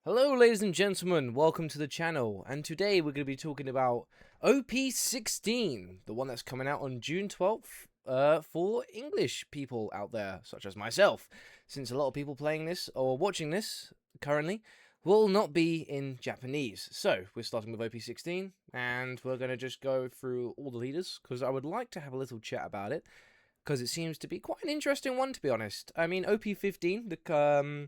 Hello ladies and gentlemen, welcome to the channel, and today we're going to be talking about OP16, the one that's coming out on June 12th for English people out there, such as myself, since a lot of people playing this or watching this currently will not be in Japanese. So, we're starting with OP16, and we're going to just go through all the leaders, because I would like to have a little chat about it, because it seems to be quite an interesting one, to be honest. I mean, OP15, the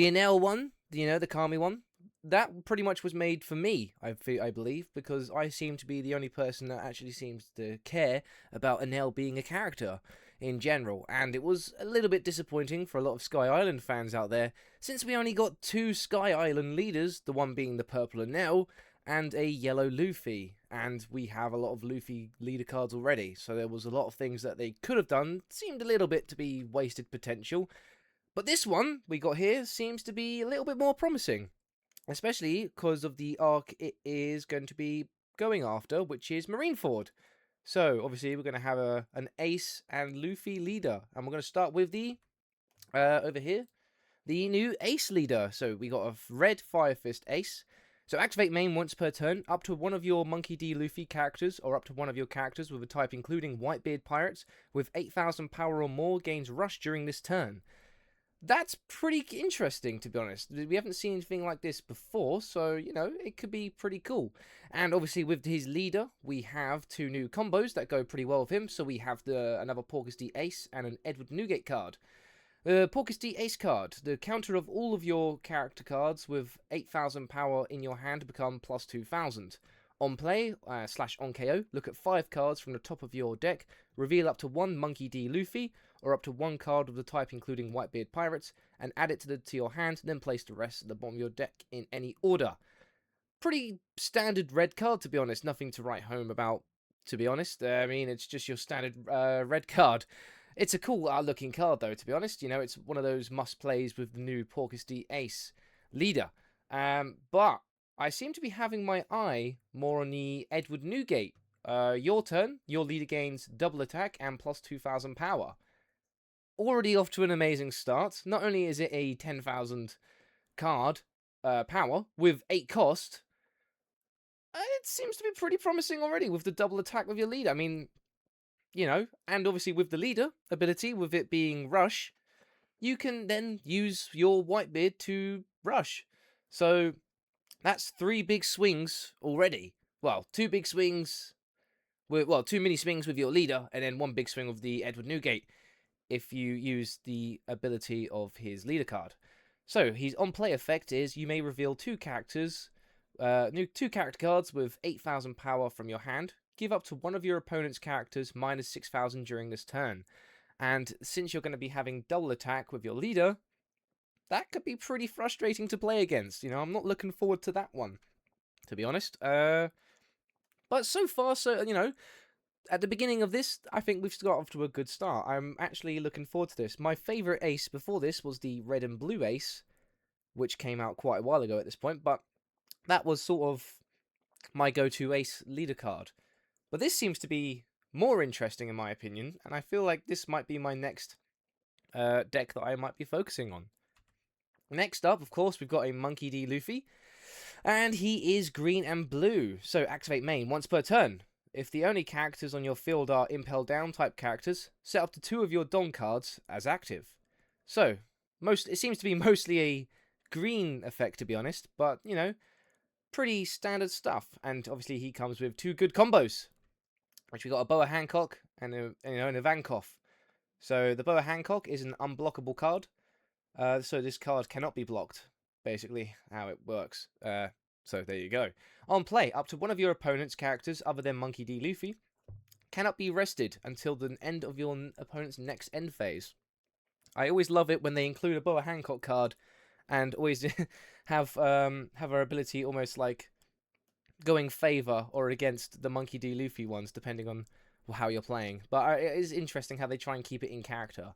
Enel one, the Kami one, that pretty much was made for me, I believe, because I seem to be the only person that actually seems to care about Enel being a character in general, and it was a little bit disappointing for a lot of Sky Island fans out there, since we only got two Sky Island leaders, the one being the purple Enel, and a yellow Luffy, and we have a lot of Luffy leader cards already, so there was a lot of things that they could have done, seemed a little bit to be wasted potential, but this one we got here seems to be a little bit more promising, especially because of the arc it is going to be going after, which is Marineford. So obviously we're going to have an Ace and Luffy leader, and we're going to start with the over here, the new Ace leader. So we got a red Fire Fist Ace. So activate main once per turn, up to one of your Monkey D. Luffy characters, or up to one of your characters with a type including Whitebeard Pirates, with 8,000 power or more gains Rush during this turn. That's pretty interesting, to be honest. We haven't seen anything like this before, so, it could be pretty cool. And obviously with his leader, we have two new combos that go pretty well with him. So we have another Porcus D Ace and an Edward Newgate card. The Porcus D Ace card, the counter of all of your character cards with 8,000 power in your hand become plus 2,000. On play, /on KO, look at 5 cards from the top of your deck, reveal up to one Monkey D. Luffy, or up to one card of the type including Whitebeard Pirates, and add it to your hand, then place the rest at the bottom of your deck in any order. Pretty standard red card, to be honest, nothing to write home about, to be honest. I mean, it's just your standard red card. It's a cool looking card, though, to be honest. It's one of those must-plays with the new Porcus D. Ace leader. But I seem to be having my eye more on the Edward Newgate. Your turn, your leader gains double attack and plus 2,000 power. Already off to an amazing start. Not only is it a 10,000 card power with 8 cost, it seems to be pretty promising already with the double attack with your leader. I mean, and obviously with the leader ability, with it being Rush, you can then use your Whitebeard to Rush. So that's 3 big swings already. Well, 2 big swings, 2 mini swings with your leader, and then 1 big swing with the Edward Newgate if you use the ability of his leader card. So his on-play effect is you may reveal 2 characters, new 2 character cards with 8,000 power from your hand. Give up to one of your opponent's characters minus 6,000 during this turn. And since you're going to be having double attack with your leader, that could be pretty frustrating to play against. I'm not looking forward to that one, to be honest. But so far, at the beginning of this, I think we've got off to a good start. I'm actually looking forward to this. My favourite ace before this was the red and blue ace, which came out quite a while ago at this point, but that was sort of my go-to ace leader card. But this seems to be more interesting in my opinion, and I feel like this might be my next deck that I might be focusing on. Next up, of course, we've got a Monkey D. Luffy, and he is green and blue. So activate main once per turn. If the only characters on your field are Impel Down type characters, set up to 2 of your Don cards as active. So, it seems to be mostly a green effect, to be honest, but, pretty standard stuff. And obviously he comes with 2 good combos, which we got a Boa Hancock and a Ivankov. So the Boa Hancock is an unblockable card, so this card cannot be blocked, basically how it works. So there you go. On play, up to one of your opponent's characters other than Monkey D. Luffy cannot be rested until the end of your opponent's next end phase. I always love it when they include a Boa Hancock card and always have our ability almost like going favour or against the Monkey D. Luffy ones, depending on how you're playing. But it is interesting how they try and keep it in character.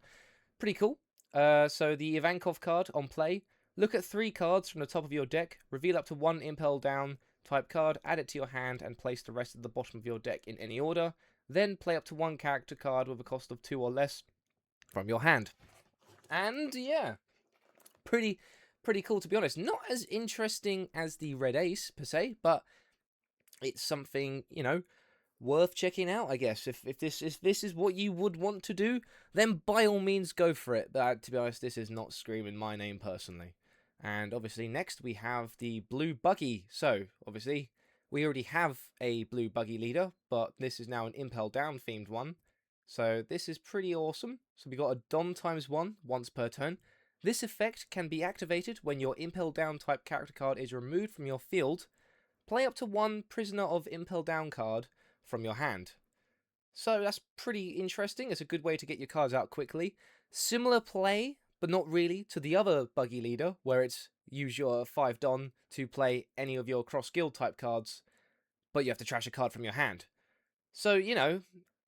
Pretty cool. So the Ivankov card on play. Look at 3 cards from the top of your deck, reveal up to 1 Impel Down type card, add it to your hand, and place the rest at the bottom of your deck in any order. Then play up to 1 character card with a cost of 2 or less from your hand. And yeah, pretty pretty cool, to be honest. Not as interesting as the Red Ace, per se, but it's something, worth checking out, I guess. If this is what you would want to do, then by all means go for it. But to be honest, this is not screaming my name personally. And obviously, next we have the blue buggy. So obviously, we already have a blue buggy leader, but this is now an Impel Down themed one. So this is pretty awesome. So we got a Don ×1 once per turn. This effect can be activated when your Impel Down type character card is removed from your field. Play up to one Prisoner of Impel Down card from your hand. So that's pretty interesting. It's a good way to get your cards out quickly. Similar play, but not really, to the other buggy leader, where it's use your 5 Don to play any of your cross guild type cards, but you have to trash a card from your hand. So,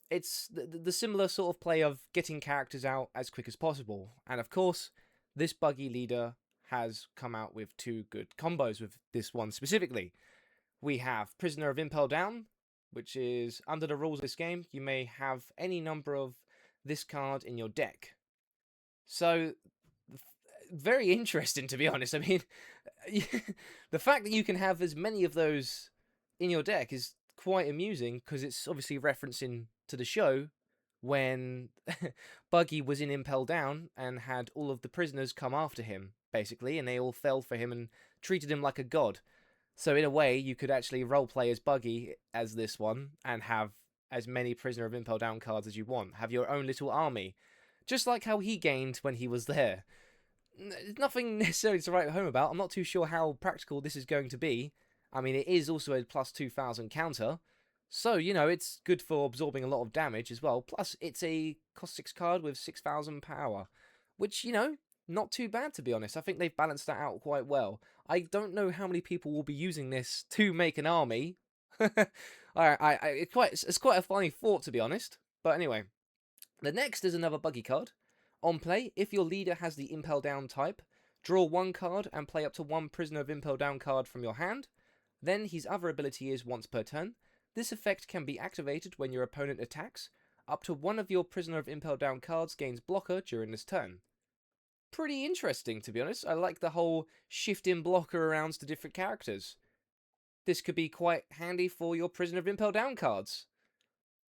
it's the similar sort of play of getting characters out as quick as possible. And of course, this buggy leader has come out with 2 good combos with this one specifically. We have Prisoner of Impel Down, which is, under the rules of this game, you may have any number of this card in your deck. So, very interesting, to be honest. I mean, the fact that you can have as many of those in your deck is quite amusing, because it's obviously referencing to the show when Buggy was in Impel Down and had all of the prisoners come after him, basically, and they all fell for him and treated him like a god. So in a way, you could actually roleplay as Buggy as this one and have as many Prisoner of Impel Down cards as you want. Have your own little army. Just like how he gained when he was there. Nothing necessarily to write home about. I'm not too sure how practical this is going to be. I mean, it is also a plus 2,000 counter. So, it's good for absorbing a lot of damage as well. Plus, it's a cost 6 card with 6,000 power. Which, not too bad, to be honest. I think they've balanced that out quite well. I don't know how many people will be using this to make an army. It's quite a funny thought, to be honest. But anyway, the next is another buggy card. On play, if your leader has the Impel Down type, draw 1 card and play up to 1 Prisoner of Impel Down card from your hand. Then his other ability is once per turn. This effect can be activated when your opponent attacks. Up to 1 of your Prisoner of Impel Down cards gains blocker during this turn. Pretty interesting, to be honest. I like the whole shifting blocker around to different characters. This could be quite handy for your Prisoner of Impel Down cards.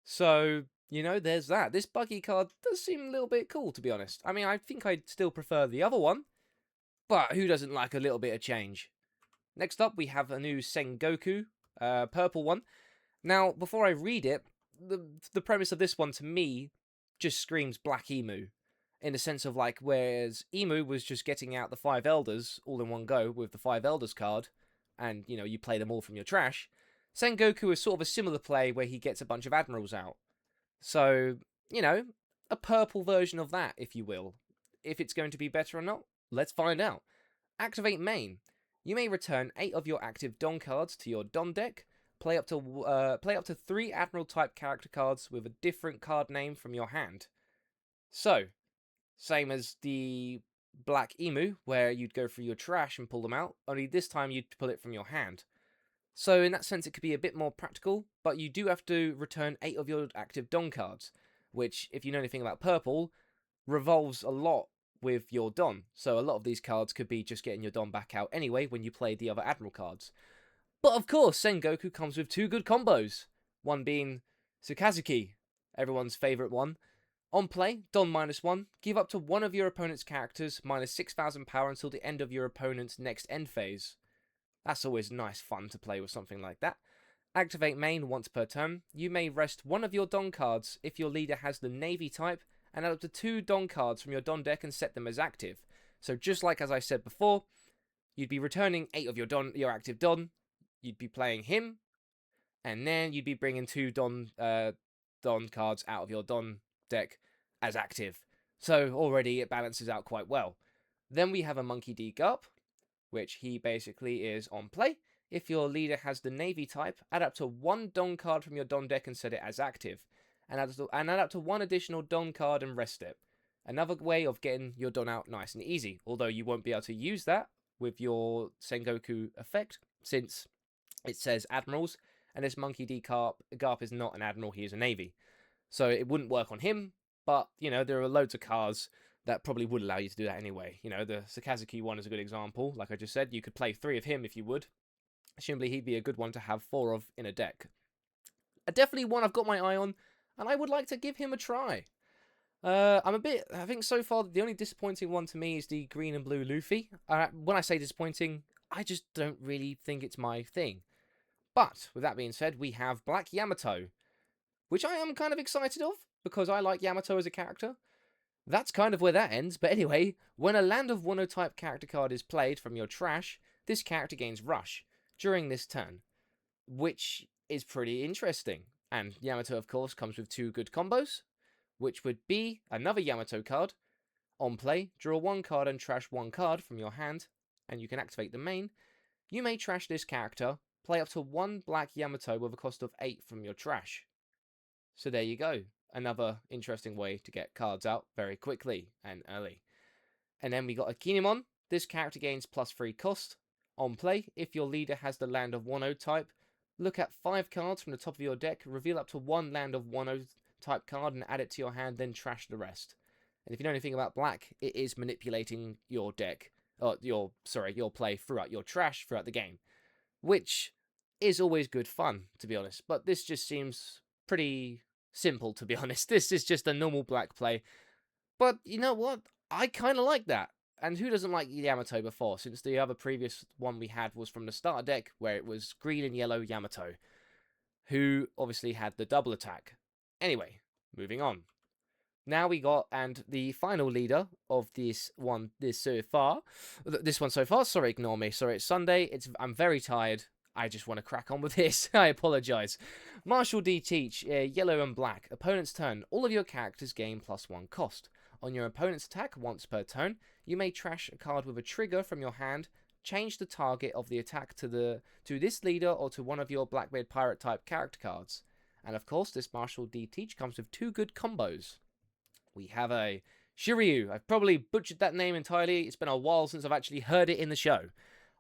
So, there's that. This buggy card does seem a little bit cool, to be honest. I mean, I think I'd still prefer the other one, but who doesn't like a little bit of change? Next up, we have a new Sengoku, purple one. Now, before I read it, the premise of this one, to me, just screams Black Emu. In the sense of, whereas Emu was just getting out the 5 Elders all in one go with the 5 Elders card, and, you play them all from your trash, Sengoku is sort of a similar play where he gets a bunch of Admirals out. So, a purple version of that, if you will. If it's going to be better or not, let's find out. Activate main. You may return 8 of your active Don cards to your Don deck. Play up to 3 Admiral type character cards with a different card name from your hand. So, same as the Black Emu, where you'd go through your trash and pull them out, only this time you'd pull it from your hand. So in that sense, it could be a bit more practical, but you do have to return 8 of your active Don cards, which, if you know anything about purple, revolves a lot with your Don. So a lot of these cards could be just getting your Don back out anyway when you play the other Admiral cards. But of course, Sengoku comes with 2 good combos, one being Sukazuki, everyone's favourite one. On play, Don -1, give up to 1 of your opponent's characters minus 6,000 power until the end of your opponent's next end phase. That's always nice fun to play with something like that. Activate main once per turn. You may rest 1 of your Don cards if your leader has the Navy type, and add up to 2 Don cards from your Don deck and set them as active. So just like as I said before, you'd be returning 8 of your active Don, you'd be playing him, and then you'd be bringing 2 Don cards out of your Don deck as active. So already it balances out quite well. Then we have a Monkey D. Garp, which he basically is on play. If your leader has the Navy type, add up to 1 Don card from your Don deck and set it as active. And add up to 1 additional Don card and rest it. Another way of getting your Don out nice and easy, although you won't be able to use that with your Sengoku effect, since it says Admirals, and this Monkey D. Garp is not an Admiral, he is a Navy. So it wouldn't work on him, but, there are loads of cards that probably would allow you to do that anyway. You know, the Sakazuki one is a good example. Like I just said, you could play 3 of him if you would. Assumably, he'd be a good one to have 4 of in a deck. Definitely one I've got my eye on, and I would like to give him a try. I think so far the only disappointing one to me is the green and blue Luffy. When I say disappointing, I just don't really think it's my thing. But with that being said, we have Black Yamato, which I am kind of excited of because I like Yamato as a character. That's kind of where that ends, but anyway, when a Land of Wano type character card is played from your trash, this character gains Rush during this turn, which is pretty interesting. And Yamato, of course, comes with 2 good combos, which would be another Yamato card. On play, draw 1 card and trash 1 card from your hand, and you can activate the main. You may trash this character, play up to 1 black Yamato with a cost of 8 from your trash. So there you go. Another interesting way to get cards out very quickly and early. And then we got a Kinemon. This character gains +3 cost. On play, if your leader has the Land of Wano type, look at 5 cards from the top of your deck, reveal up to 1 Land of Wano type card and add it to your hand, then trash the rest. And if you know anything about black, it is manipulating your deck, or your play throughout your trash throughout the game, which is always good fun, to be honest. But this just seems pretty simple, to be honest. This is just a normal black play. But you know what? I kind of like that. And who doesn't like Yamato before, since the other previous one we had was from the starter deck, where it was green and yellow Yamato, who obviously had the double attack. Anyway, moving on. Now we got, and the final leader of this one so far, sorry, ignore me, sorry, it's Sunday, I'm very tired, I just want to crack on with this, I apologise. Marshall D. Teach, yellow and black, opponent's turn, all of your characters gain +1 cost. On your opponent's attack once per turn, you may trash a card with a trigger from your hand, change the target of the attack to this leader or to one of your Blackbeard Pirate type character cards. And of course, this Marshall D. Teach comes with 2 good combos. We have a Shiryu. I've probably butchered that name entirely. It's been a while since I've actually heard it in the show.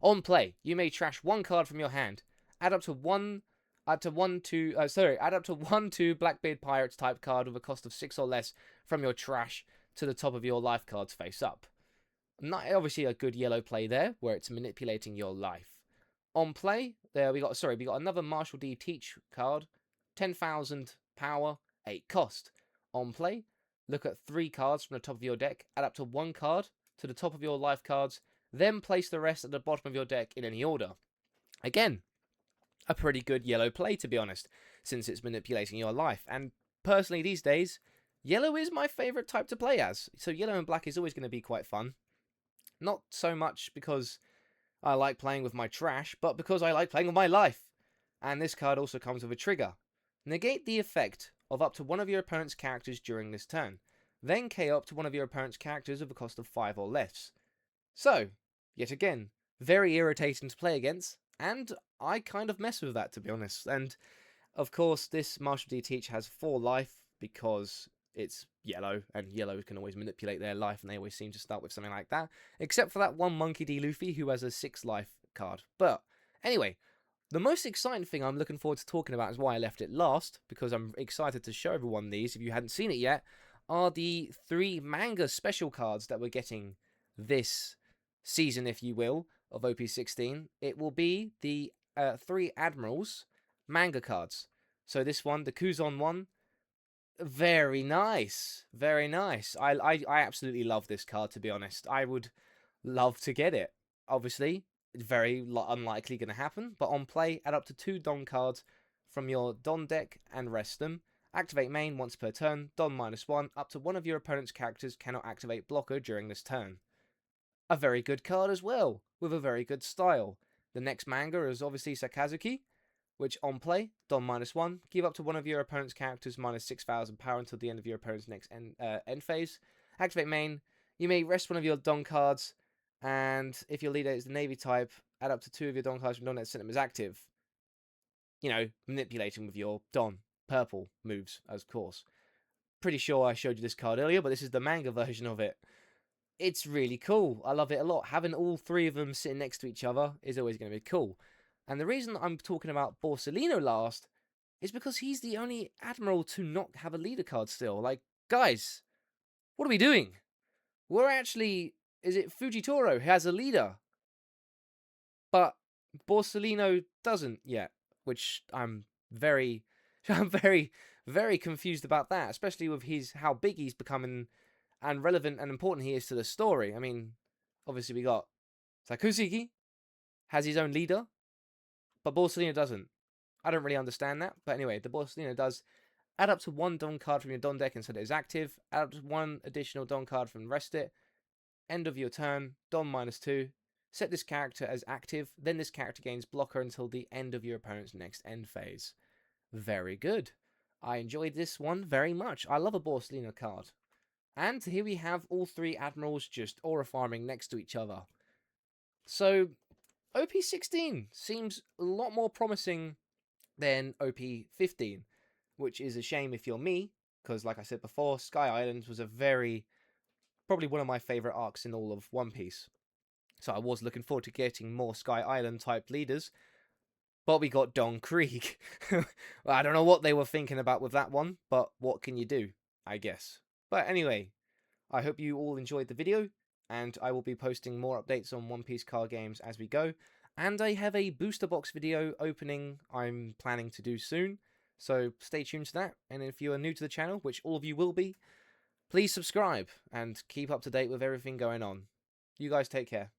On play, you may trash 1 card from your hand. Add up to one to Blackbeard Pirates type card with a cost of 6 or less from your trash to the top of your life cards face up. Not obviously a good yellow play there, where it's manipulating your life. On play, we got another Marshall D. Teach card, 10,000 power, 8 cost. On play, look at 3 cards from the top of your deck, add up to 1 card to the top of your life cards, then place the rest at the bottom of your deck in any order. Again, a pretty good yellow play, to be honest, since it's manipulating your life. And personally, these days, yellow is my favourite type to play as. So yellow and black is always going to be quite fun. Not so much because I like playing with my trash, but because I like playing with my life. And this card also comes with a trigger. Negate the effect of up to one of your opponent's characters during this turn. Then KO up to one of your opponent's characters with a cost of 5 or less. So, yet again, very irritating to play against, and I kind of mess with that, to be honest. And, of course, this Marshall D. Teach has 4 life because it's yellow, and yellow can always manipulate their life, and they always seem to start with something like that. Except for that one Monkey D. Luffy, who has a 6 life card. But, anyway, the most exciting thing I'm looking forward to talking about is why I left it last, because I'm excited to show everyone these, if you hadn't seen it yet, are the 3 manga special cards that we're getting this season, if you will, of OP16. It will be the 3 Admirals manga cards. So this one, the Kuzon one, very nice. Very nice. I absolutely love this card, to be honest. I would love to get it. Obviously, it's very unlikely going to happen, but on play, add up to 2 Don cards from your Don deck and rest them. Activate main once per turn, Don -1, up to one of your opponent's characters cannot activate blocker during this turn. A very good card as well, with a very good style. The next manga is obviously Sakazuki, which on play, Don -1, give up to one of your opponent's characters -6,000 power until the end of your opponent's next end phase. Activate main, you may rest one of your Don cards, and if your leader is the Navy type, add up to 2 of your Don cards from Don that sent them as active. You know, manipulating with your Don purple moves, of course. Pretty sure I showed you this card earlier, but this is the manga version of it. It's really cool. I love it a lot. Having all 3 of them sitting next to each other is always going to be cool. And the reason I'm talking about Borsellino last is because he's the only Admiral to not have a leader card still. Like, guys, what are we doing? we're actually, is it Fujitoro who has a leader, but Borsellino doesn't yet, which I'm very, I'm very confused about that, especially with how big he's becoming and relevant and important he is to the story. I mean, obviously we got Sakuseki has his own leader, but Borsellino doesn't. I don't really understand that, but anyway, the Borsellino does. Add up to one Don card from your Don deck and set it as active. Add up to one additional Don card from rest it. End of your turn, Don -2. Set this character as active, then this character gains blocker until the end of your opponent's next end phase. Very good. I enjoyed this one very much. I love a Borsellino card. And here we have all three admirals just aura farming next to each other. So, OP16 seems a lot more promising than OP15, which is a shame if you're me, because like I said before, Sky Islands was probably one of my favourite arcs in all of One Piece. So I was looking forward to getting more Sky Island type leaders, but we got Don Krieg. I don't know what they were thinking about with that one, but what can you do, I guess. But anyway, I hope you all enjoyed the video, and I will be posting more updates on One Piece card games as we go. And I have a booster box video opening I'm planning to do soon, so stay tuned to that. And if you are new to the channel, which all of you will be, please subscribe and keep up to date with everything going on. You guys take care.